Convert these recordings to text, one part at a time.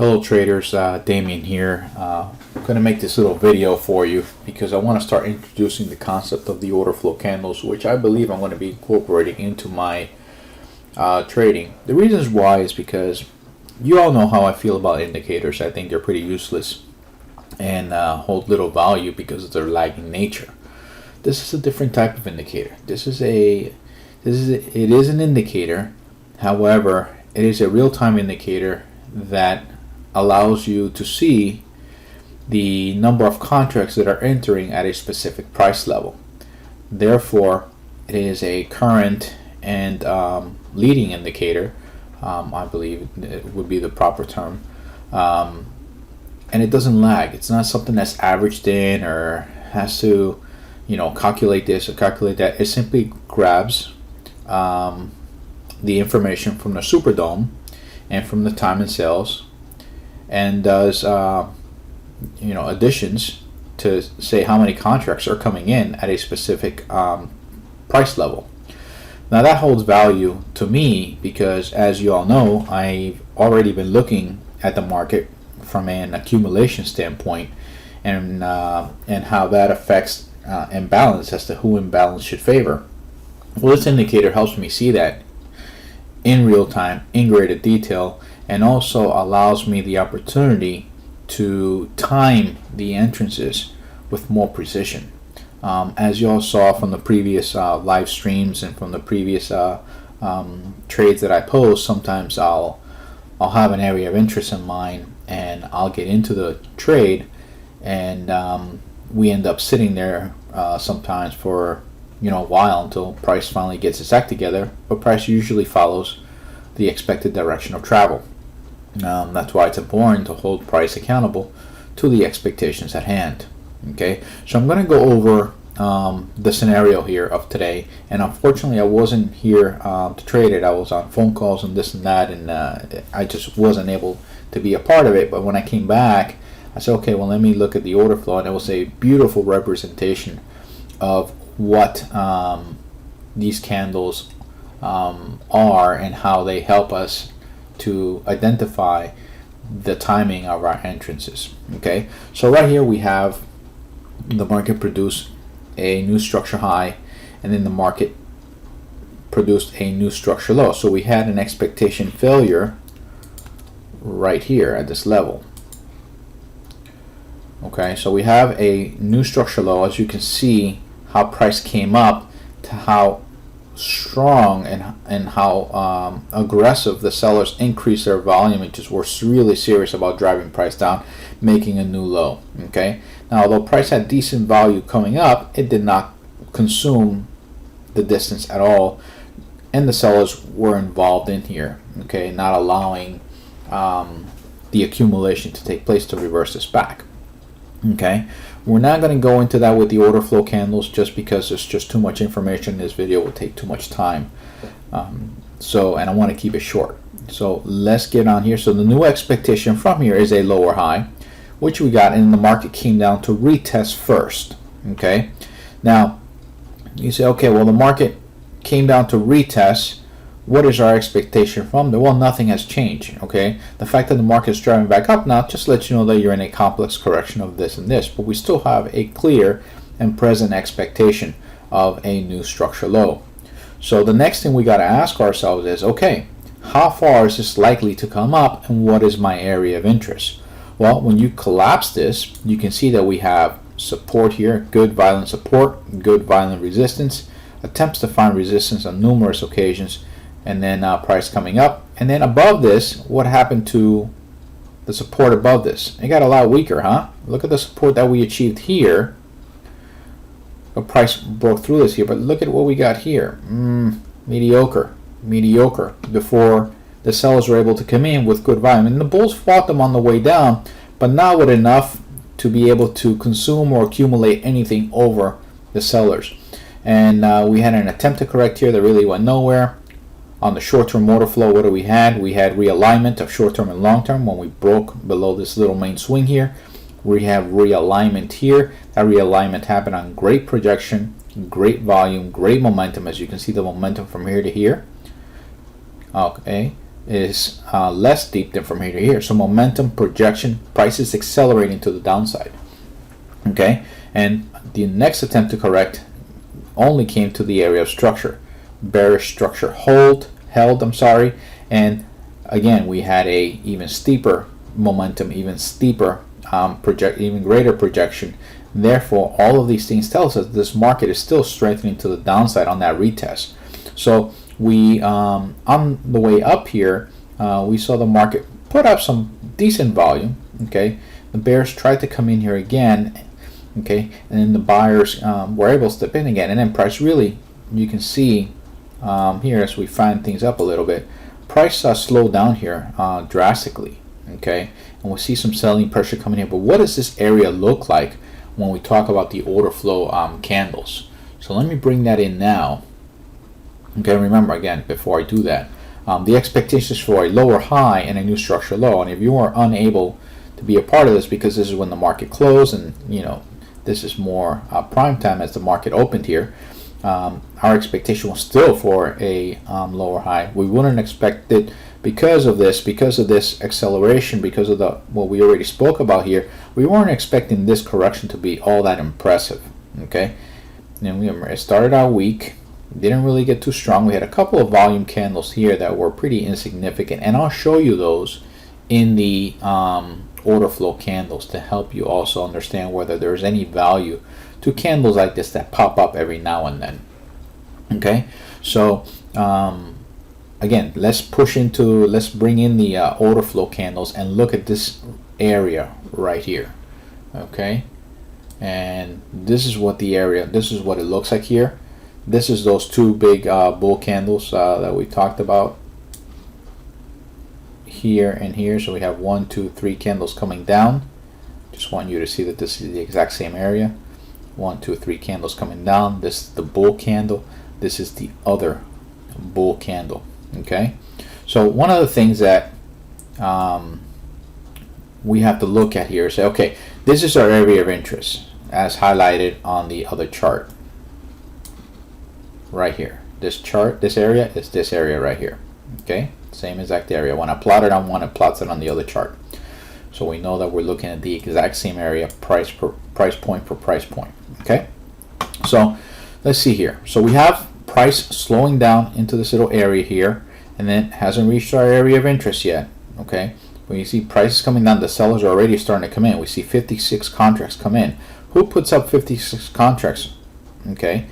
Hello traders, Damien here. I'm going to make this little video for you because I want to start introducing the concept of the order flow candles, which I believe I'm going to be incorporating into my trading. The reasons why is because you all know how I feel about indicators. I think they're pretty useless and hold little value because of their lagging nature. This is a different type of indicator. It is an indicator. However, it is a real-time indicator that allows you to see the number of contracts that are entering at a specific price level. Therefore, it is a current and leading indicator. I believe it would be the proper term. And it doesn't lag. It's not something that's averaged in or has to, calculate this or calculate that. It simply grabs the information from the Superdome and from the time and sales, and does additions to say how many contracts are coming in at a specific price level. Now that holds value to me because, as you all know, I've already been looking at the market from an accumulation standpoint and how that affects imbalance as to who imbalance should favor. Well, this indicator helps me see that in real time, in greater detail, and also allows me the opportunity to time the entrances with more precision. As you all saw from the previous live streams and from the previous trades that I post, sometimes I'll have an area of interest in mind and I'll get into the trade, and we end up sitting there sometimes for a while until price finally gets its act together, but price usually follows the expected direction of travel. That's why it's important to hold price accountable to the expectations at hand. Okay, so I'm going to go over the scenario here of today, and unfortunately I wasn't here to trade it. I was on phone calls and this and that, and I just wasn't able to be a part of it. But when I came back, I said, okay, well, let me look at the order flow, and it was a beautiful representation of what these candles are and how they help us to identify the timing of our entrances. Okay, so right here we have the market produce a new structure high, and then the market produced a new structure low. So we had an expectation failure right here at this level. Okay, so we have a new structure low. As you can see, how price came up to how strong and how aggressive the sellers increased their volume and just were really serious about driving price down, making a new low. Okay, now although price had decent value coming up, it did not consume the distance at all, and the sellers were involved in here. Okay, not allowing the accumulation to take place to reverse this back. Okay, we're not going to go into that with the order flow candles just because there's just too much information. This video will take too much time, and I want to keep it short. So let's get on here. So the new expectation from here is a lower high, which we got, and the market came down to retest first. Okay, now you say, okay, well, the market came down to retest. What is our expectation from there? Well, nothing has changed. Okay, the fact that the market is driving back up now just lets you know that you're in a complex correction of this and this, but we still have a clear and present expectation of a new structure low. So the next thing we got to ask ourselves is, okay, how far is this likely to come up, and what is my area of interest? Well, when you collapse this, you can see that we have support here, good violent support, good violent resistance, attempts to find resistance on numerous occasions, and then price coming up. And then above this, what happened to the support above this? It got a lot weaker, huh? Look at the support that we achieved here. The price broke through this here, but look at what we got here. Mediocre before the sellers were able to come in with good volume. And the bulls fought them on the way down, but not with enough to be able to consume or accumulate anything over the sellers. And we had an attempt to correct here that really went nowhere. On the short-term order flow, what do we had? We had realignment of short-term and long-term when we broke below this little main swing here. We have realignment here. That realignment happened on great projection, great volume, great momentum. As you can see, the momentum from here to here. Okay, is less steep than from here to here. So momentum, projection, prices accelerating to the downside. Okay, and the next attempt to correct only came to the area of structure, bearish structure held, and again we had a even steeper momentum, even steeper even greater projection. Therefore, all of these things tell us that this market is still strengthening to the downside on that retest. So we on the way up here, we saw the market put up some decent volume. Okay, the bears tried to come in here again. Okay, and then the buyers were able to step in again, and then price really, you can see here as we fan things up a little bit, price slowed down here drastically. Okay, and we'll see some selling pressure coming in. But what does this area look like when we talk about the order flow candles? So let me bring that in now. Okay, remember again, before I do that, the expectations for a lower high and a new structure low. And if you are unable to be a part of this because this is when the market closed, and this is more prime time as the market opened here, our expectation was still for a lower high. We wouldn't expect it because of this acceleration, because of what we already spoke about here. We weren't expecting this correction to be all that impressive. Okay, and it started out weak, didn't really get too strong. We had a couple of volume candles here that were pretty insignificant, and I'll show you those in the order flow candles to help you also understand whether there's any value to candles like this that pop up every now and then. Okay, so again, let's bring in the order flow candles and look at this area right here. Okay, and this is what it looks like here. This is those two big bull candles that we talked about here and here. So we have 1, 2, 3 candles coming down. Just want you to see that this is the exact same area. 1, 2, 3 candles coming down. This is the bull candle. This is the other bull candle. Okay, so one of the things that we have to look at here is say, okay, this is our area of interest as highlighted on the other chart right here. This area is this area right here. Okay, same exact area. When I plot it on one, it plots it on the other chart. So we know that we're looking at the exact same area, price point for price point. Okay, so let's see here. So we have price slowing down into this little area here, and then hasn't reached our area of interest yet. Okay, when you see prices coming down, the sellers are already starting to come in. We see 56 contracts come in. Who puts up 56 contracts? Okay,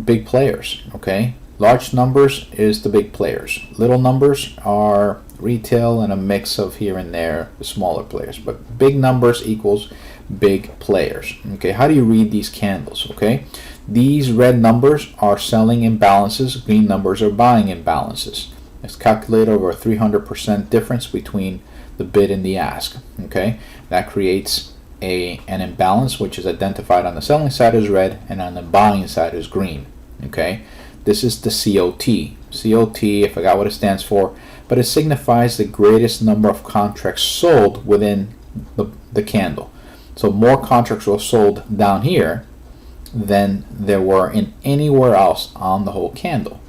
big players. Okay, large numbers is the big players. Little numbers are retail and a mix of here and there, the smaller players. But big numbers equals big players. Okay, how do you read these candles? Okay, these red numbers are selling imbalances, green numbers are buying imbalances. It's calculated over a 300% difference between the bid and the ask. Okay, that creates an imbalance which is identified on the selling side as red and on the buying side as green. Okay, this is the COT. COT, I forgot what it stands for, but it signifies the greatest number of contracts sold within the candle. So more contracts were sold down here than there were in anywhere else on the whole candle.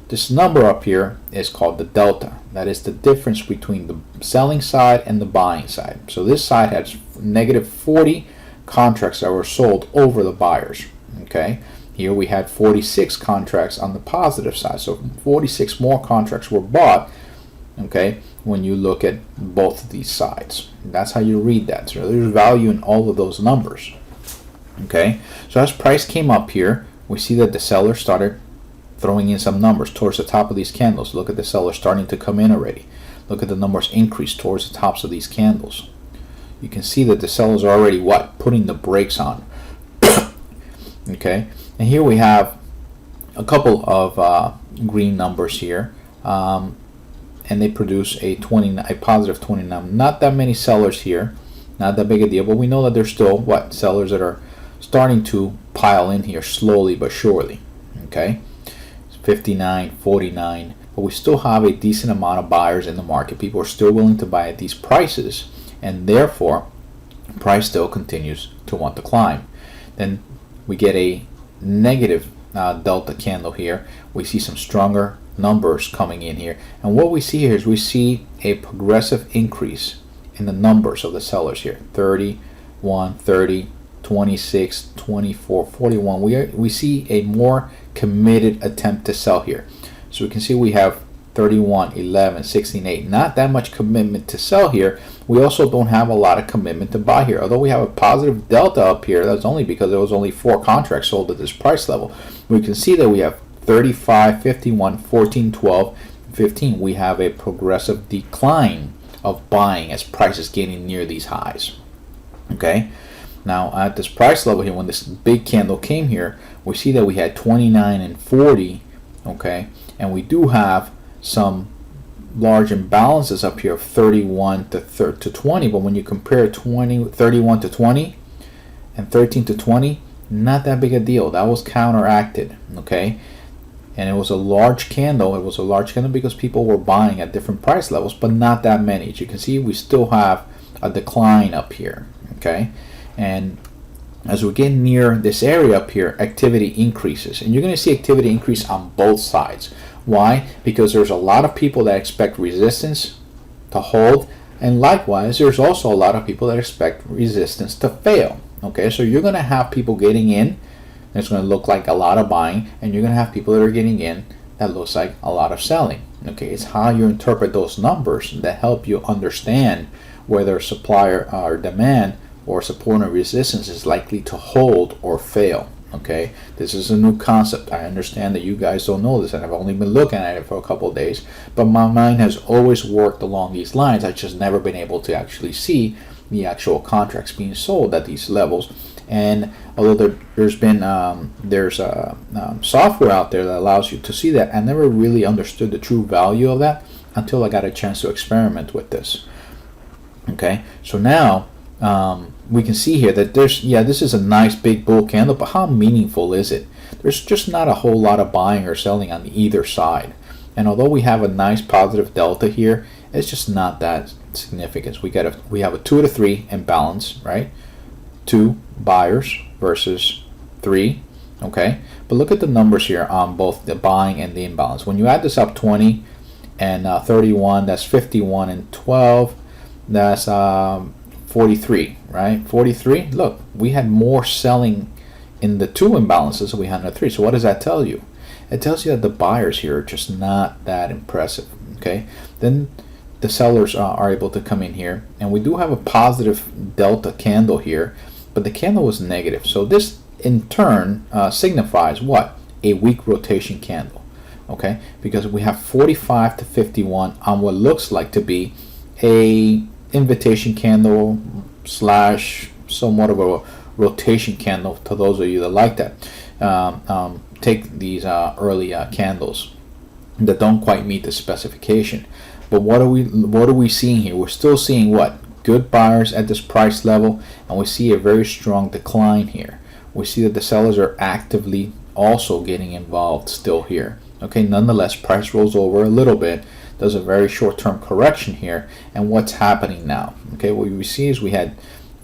This number up here is called the delta. That is the difference between the selling side and the buying side. So this side has negative 40 contracts that were sold over the buyers. Okay, here we had 46 contracts on the positive side. So 46 more contracts were bought. Okay, when you look at both of these sides, that's how you read that. So there's value in all of those numbers. Okay, so as price came up here, we see that the seller started throwing in some numbers towards the top of these candles. Look at the seller starting to come in already. Look at the numbers increase towards the tops of these candles. You can see that the sellers are already putting the brakes on. Okay, and here we have a couple of green numbers here, and they produce a positive 29. Not that many sellers here, not that big a deal, but we know that there's still sellers that are starting to pile in here slowly but surely. Okay, 59, 49, but we still have a decent amount of buyers in the market. People are still willing to buy at these prices, and therefore price still continues to want to climb. Then we get a negative delta candle here. We see some stronger numbers coming in here. And what we see here is we see a progressive increase in the numbers of the sellers here. 31, 30, 26, 24, 41. We see a more committed attempt to sell here. So we can see we have 31, 11, 16, 8. Not that much commitment to sell here. We also don't have a lot of commitment to buy here. Although we have a positive delta up here, that's only because there was only 4 contracts sold at this price level. We can see that we have 35, 51, 14, 12, 15. We have a progressive decline of buying as prices getting near these highs. Okay. Now at this price level here, when this big candle came here, we see that we had 29 and 40. Okay, and we do have some large imbalances up here of 31 to 20, but when you compare 31 to 20 and 13 to 20, not that big a deal. That was counteracted. Okay, and it was a large candle. It was a large candle because people were buying at different price levels, but not that many. As you can see, we still have a decline up here. Okay, and as we get near this area up here, activity increases, and you're going to see activity increase on both sides. Why? Because there's a lot of people that expect resistance to hold, and likewise there's also a lot of people that expect resistance to fail. Okay, so you're going to have people getting in, and it's going to look like a lot of buying, and you're going to have people that are getting in that looks like a lot of selling. Okay, it's how you interpret those numbers that help you understand whether supply or demand or support and resistance is likely to hold or fail. Okay, this is a new concept. I understand that you guys don't know this, and I've only been looking at it for a couple of days, but my mind has always worked along these lines. I've just never been able to actually see the actual contracts being sold at these levels. And although there's been software out there that allows you to see that, I never really understood the true value of that until I got a chance to experiment with this. Okay, so now we can see here that this is a nice big bull candle, but how meaningful is it? There's just not a whole lot of buying or selling on either side. And although we have a nice positive delta here, it's just not that significant. We have a 2 to 3 imbalance, right? 2 buyers versus 3. Okay, but look at the numbers here on both the buying and the imbalance. When you add this up, 20 and 31, that's 51, and 12, that's 43, right? 43. Look, we had more selling in the 2 imbalances than we had in the 3. So what does that tell you? It tells you that the buyers here are just not that impressive. Okay, then the sellers are able to come in here, and we do have a positive delta candle here, but the candle was negative. So this in turn signifies what? A weak rotation candle. Okay, because we have 45 to 51 on what looks like to be a invitation candle slash somewhat of a rotation candle. To those of you that like that, take these early candles that don't quite meet the specification. But what are we seeing here? We're still seeing what? Good buyers at this price level, and we see a very strong decline here. We see that the sellers are actively also getting involved still here. Okay, nonetheless, price rolls over a little bit, does a very short-term correction here, and what's happening now? Okay, what we see is we had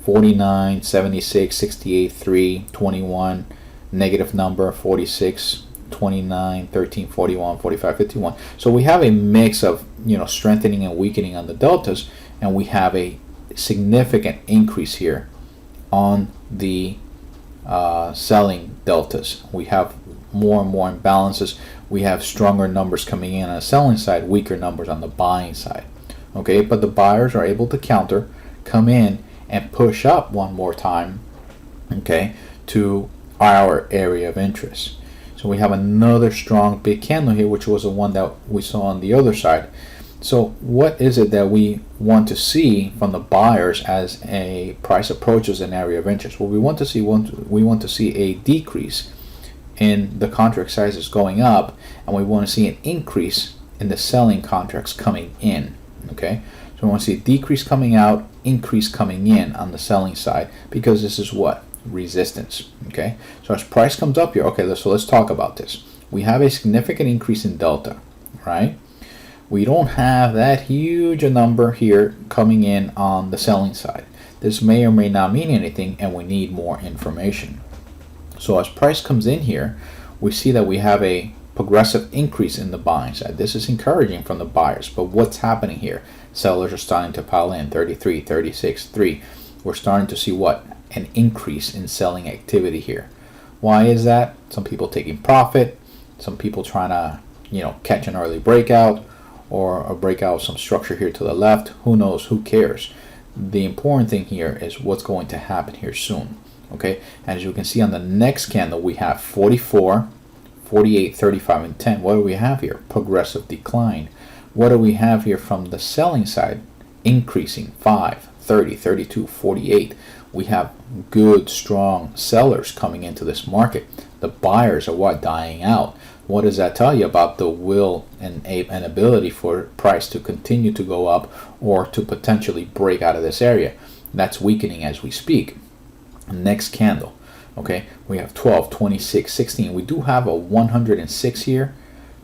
49, 76, 68, 3, 21, negative number, 46, 29, 13, 41, 45, 51. So we have a mix of strengthening and weakening on the deltas, and we have a significant increase here on the selling deltas. We have more and more imbalances. We have stronger numbers coming in on the selling side, weaker numbers on the buying side. Okay, but the buyers are able to counter, come in, and push up one more time, okay, to our area of interest. So we have another strong big candle here, which was the one that we saw on the other side. So what is it that we want to see from the buyers as a price approaches an area of interest? Well, we want to see a decrease in the contract sizes going up, and we want to see an increase in the selling contracts coming in. Okay, so we want to see a decrease coming out, increase coming in on the selling side, because this is what? Resistance. Okay, so as price comes up here, okay, so let's talk about this. We have a significant increase in delta, right? We don't have that huge a number here coming in on the selling side. This may or may not mean anything, and we need more information. So as price comes in here, we see that we have a progressive increase in the buying side. This is encouraging from the buyers, but what's happening here? Sellers are starting to pile in 33, 36, 3. We're starting to see what? An increase in selling activity here. Why is that? Some people taking profit, some people trying to, catch an early breakout or a breakout of some structure here to the left. Who knows? Who cares? The important thing here is what's going to happen here soon. Okay, as you can see on the next candle, we have 44, 48, 35, and 10. What do we have here? Progressive decline. What do we have here from the selling side? Increasing 5, 30, 32, 48. We have good, strong sellers coming into this market. The buyers are what? Dying out. What does that tell you about the will and ability for price to continue to go up or to potentially break out of this area? That's weakening as we speak. Next candle. Okay, we have 12, 26, 16. We do have a 106 here.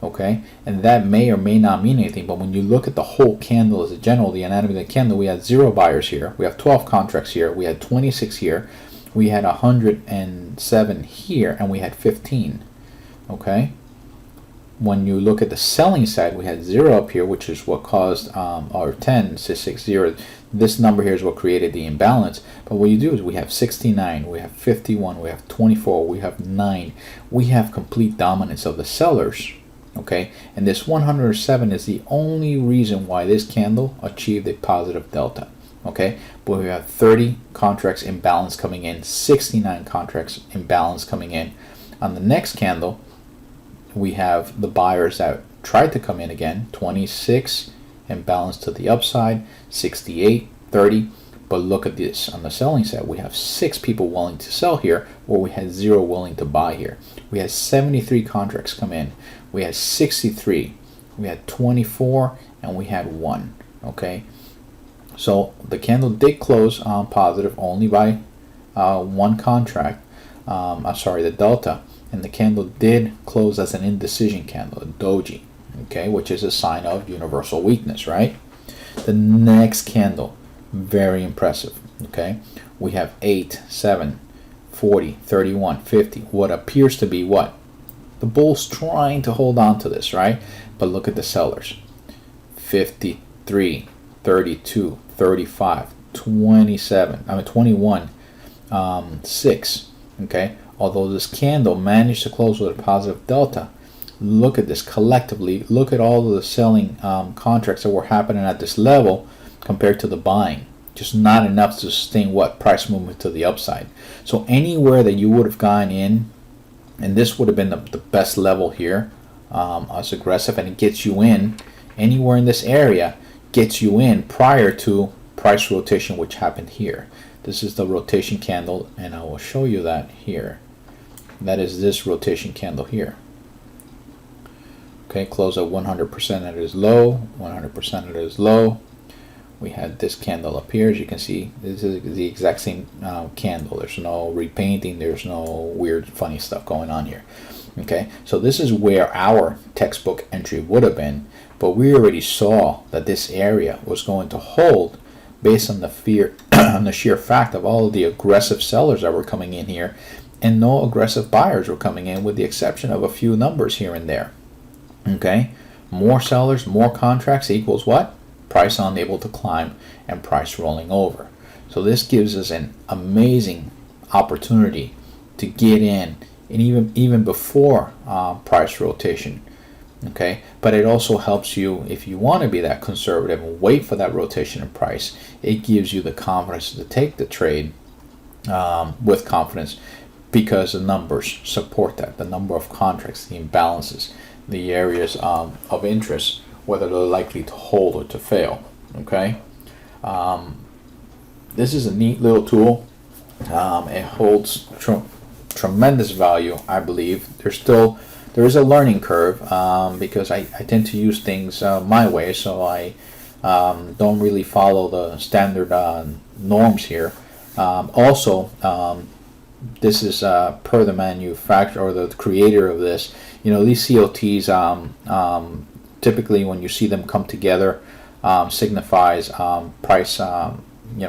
Okay, and that may or may not mean anything, but when you look at the whole candle as a general, the anatomy of the candle, we had 0 buyers here, we have 12 contracts here, we had 26 here, we had 107 here, and we had 15. Okay, when you look at the selling side, we had 0 up here, which is what caused our 10, 6, 0. This number here is what created the imbalance. But what you do is we have 69, we have 51, we have 24, we have 9. We have complete dominance of the sellers. Okay, and this 107 is the only reason why this candle achieved a positive delta. Okay, but we have 30 contracts in balance coming in, 69 contracts in balance coming in. On the next candle, we have the buyers that tried to come in again, 26 in balance to the upside, 68, 30. But look at this on the selling side. We have 6 people willing to sell here, where we had 0 willing to buy here. We had 73 contracts come in. We had 63. We had 24, and we had 1. Okay, so the candle did close positive only by 1 contract. The delta, and the candle did close as an indecision candle, a doji. Okay, which is a sign of universal weakness, right? The next candle, very impressive. Okay, we have 8, 7, 40, 31, 50. What appears to be what? The bull's trying to hold on to this, right? But look at the sellers. 53, 32, 35, 27, 21, 6. Okay, although this candle managed to close with a positive delta, look at this collectively. Look at all of the selling contracts that were happening at this level compared to the buying. Just not enough to sustain what? Price movement to the upside. So anywhere that you would have gone in, and this would have been the best level here as aggressive, and it gets you in anywhere in this area, gets you in prior to price rotation, which happened here. This is the rotation candle, and I will show you that here. That is this rotation candle here. Okay, close at 100% at its low, 100% at its low. We had this candle up here. As you can see, this is the exact same candle. There's no repainting. There's no weird, funny stuff going on here. Okay, so this is where our textbook entry would have been, but we already saw that this area was going to hold based on the fear, on the sheer fact of all of the aggressive sellers that were coming in here, and no aggressive buyers were coming in, with the exception of a few numbers here and there. Okay, more sellers, more contracts equals what? Price unable to climb and price rolling over. So this gives us an amazing opportunity to get in, and even before price rotation. Okay, but it also helps you if you want to be that conservative and wait for that rotation in price. It gives you the confidence to take the trade with confidence, because the numbers support that. The number of contracts, the imbalances, the areas of interest, whether they're likely to hold or to fail. Okay, this is a neat little tool. It holds tremendous value, I believe. There is a learning curve because I tend to use things my way, so I don't really follow the standard norms here. This is per the manufacturer or the creator of this. These COTs typically, when you see them come together, signifies price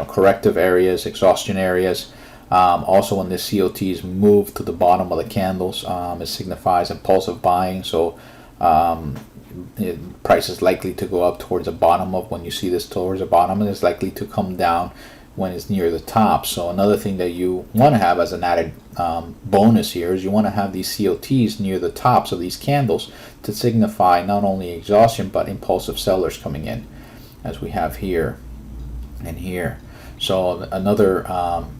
corrective areas, exhaustion areas. Also, when the COTs move to the bottom of the candles, it signifies impulsive buying. So price is likely to go up towards the bottom of when you see this towards the bottom, and it's likely to come down when it's near the top. So another thing that you want to have as an added bonus here is you want to have these COTs near the tops of these candles to signify not only exhaustion but impulsive sellers coming in, as we have here and here. So another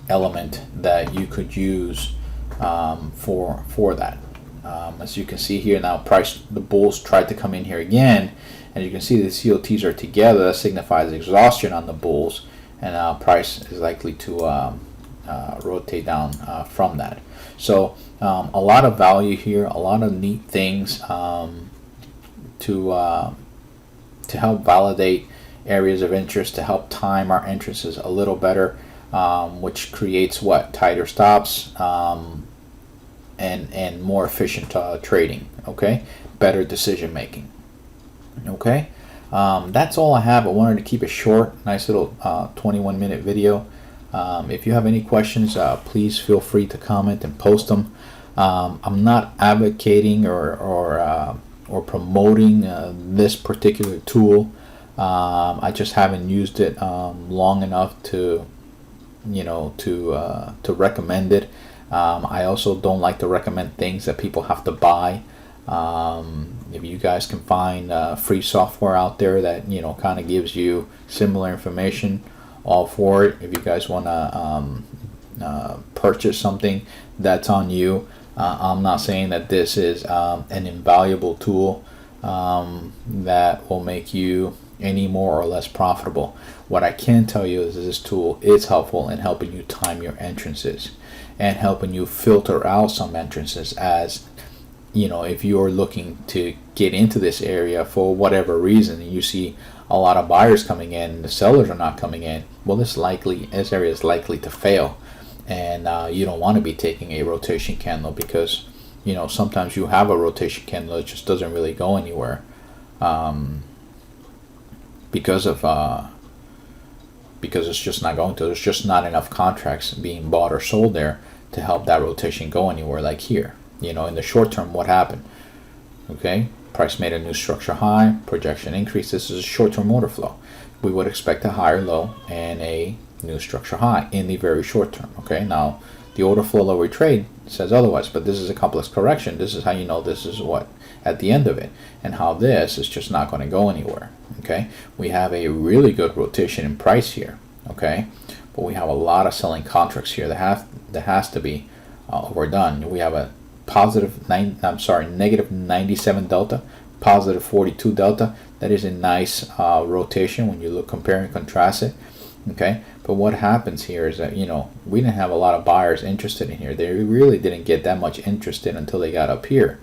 element that you could use for that. As you can see here now, the bulls tried to come in here again, and you can see the COTs are together. That signifies exhaustion on the bulls, and price is likely to rotate down from that. So a lot of value here, a lot of neat things to help validate areas of interest, to help time our entrances a little better, which creates what? Tighter stops, and more efficient trading. Okay, better decision making. Okay, that's all I have. I wanted to keep it short, nice little 21-minute video. If you have any questions, please feel free to comment and post them. I'm not advocating or promoting this particular tool. I just haven't used it long enough to recommend it. I also don't like to recommend things that people have to buy. If you guys can find free software out there that kind of gives you similar information, all for it. If you guys want to purchase something, that's on you. I'm not saying that this is an invaluable tool that will make you any more or less profitable. What I can tell you is this tool is helpful in helping you time your entrances and helping you filter out some entrances, as if you're looking to get into this area for whatever reason and you see a lot of buyers coming in and the sellers are not coming in, well, this area is likely to fail, and you don't want to be taking a rotation candle, because sometimes you have a rotation candle that just doesn't really go anywhere because it's just not going to. There's just not enough contracts being bought or sold there to help that rotation go anywhere. Like here, in the short term, what happened? Okay, price made a new structure high, projection increase. This is a short-term order flow. We would expect a higher low and a new structure high in the very short term. Okay, now the order flow that we trade says otherwise, but this is a complex correction. This is how you know this is what at the end of it, and how this is just not going to go anywhere. Okay, we have a really good rotation in price here. Okay, but we have a lot of selling contracts here that has to be overdone. We have a negative 97 delta, positive 42 delta. That is a nice rotation when you compare and contrast it. Okay, but what happens here is that we didn't have a lot of buyers interested in here. They really didn't get that much interested until they got up here.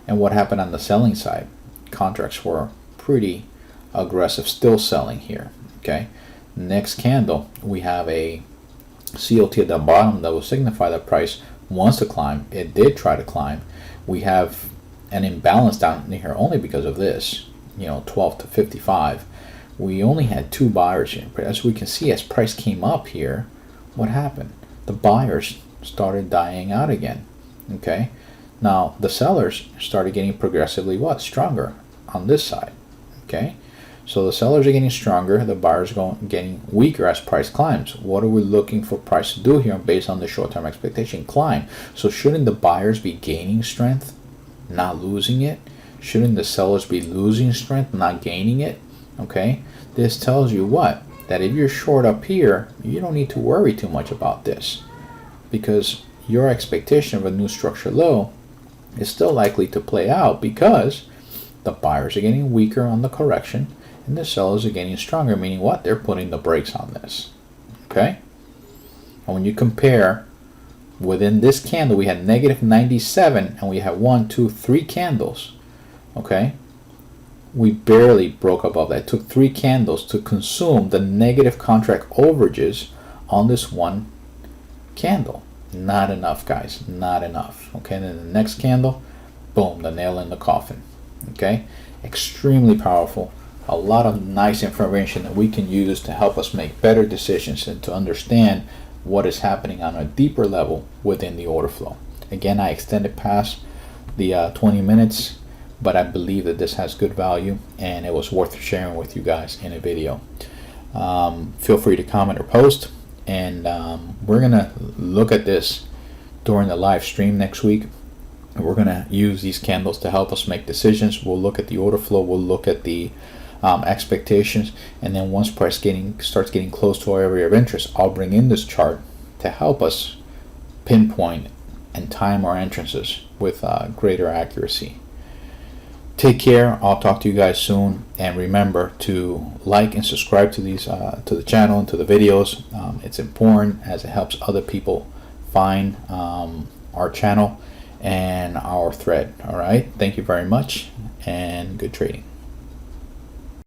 And what happened on the selling side? Contracts were pretty aggressive, still selling here. Okay, next candle, we have a COT at the bottom that will signify that price wants to climb. It did try to climb. We have an imbalance down here only because of this, 12 to 55. We only had two buyers here, but as we can see, as price came up here, what happened? The buyers started dying out again. Okay, now the sellers started getting progressively stronger on this side. Okay, so the sellers are getting stronger, the buyers are getting weaker as price climbs. What are we looking for price to do here based on the short-term expectation? Climb. So shouldn't the buyers be gaining strength, not losing it? Shouldn't the sellers be losing strength, not gaining it? Okay, this tells you what? That if you're short up here, you don't need to worry too much about this, because your expectation of a new structure low is still likely to play out, because the buyers are getting weaker on the correction and the sellers are getting stronger, meaning what? They're putting the brakes on this. Okay, and when you compare, within this candle we had negative 97 and we had 1, 2, 3 candles. Okay, we barely broke above that. It took 3 candles to consume the negative contract overages on this one candle. Not enough, guys, not enough. Okay, then the next candle, boom, the nail in the coffin. Okay, extremely powerful. A lot of nice information that we can use to help us make better decisions and to understand what is happening on a deeper level within the order flow. Again, I extended past the 20 minutes, but I believe that this has good value and it was worth sharing with you guys in a video. Feel free to comment or post, and we're gonna look at this during the live stream next week. We're gonna use these candles to help us make decisions. We'll look at the order flow, we'll look at the expectations, and then once price starts getting close to our area of interest, I'll bring in this chart to help us pinpoint and time our entrances with greater accuracy. Take care. I'll talk to you guys soon, and remember to like and subscribe to these to the channel and to the videos. It's important as it helps other people find our channel and our thread. All right, thank you very much, and good trading.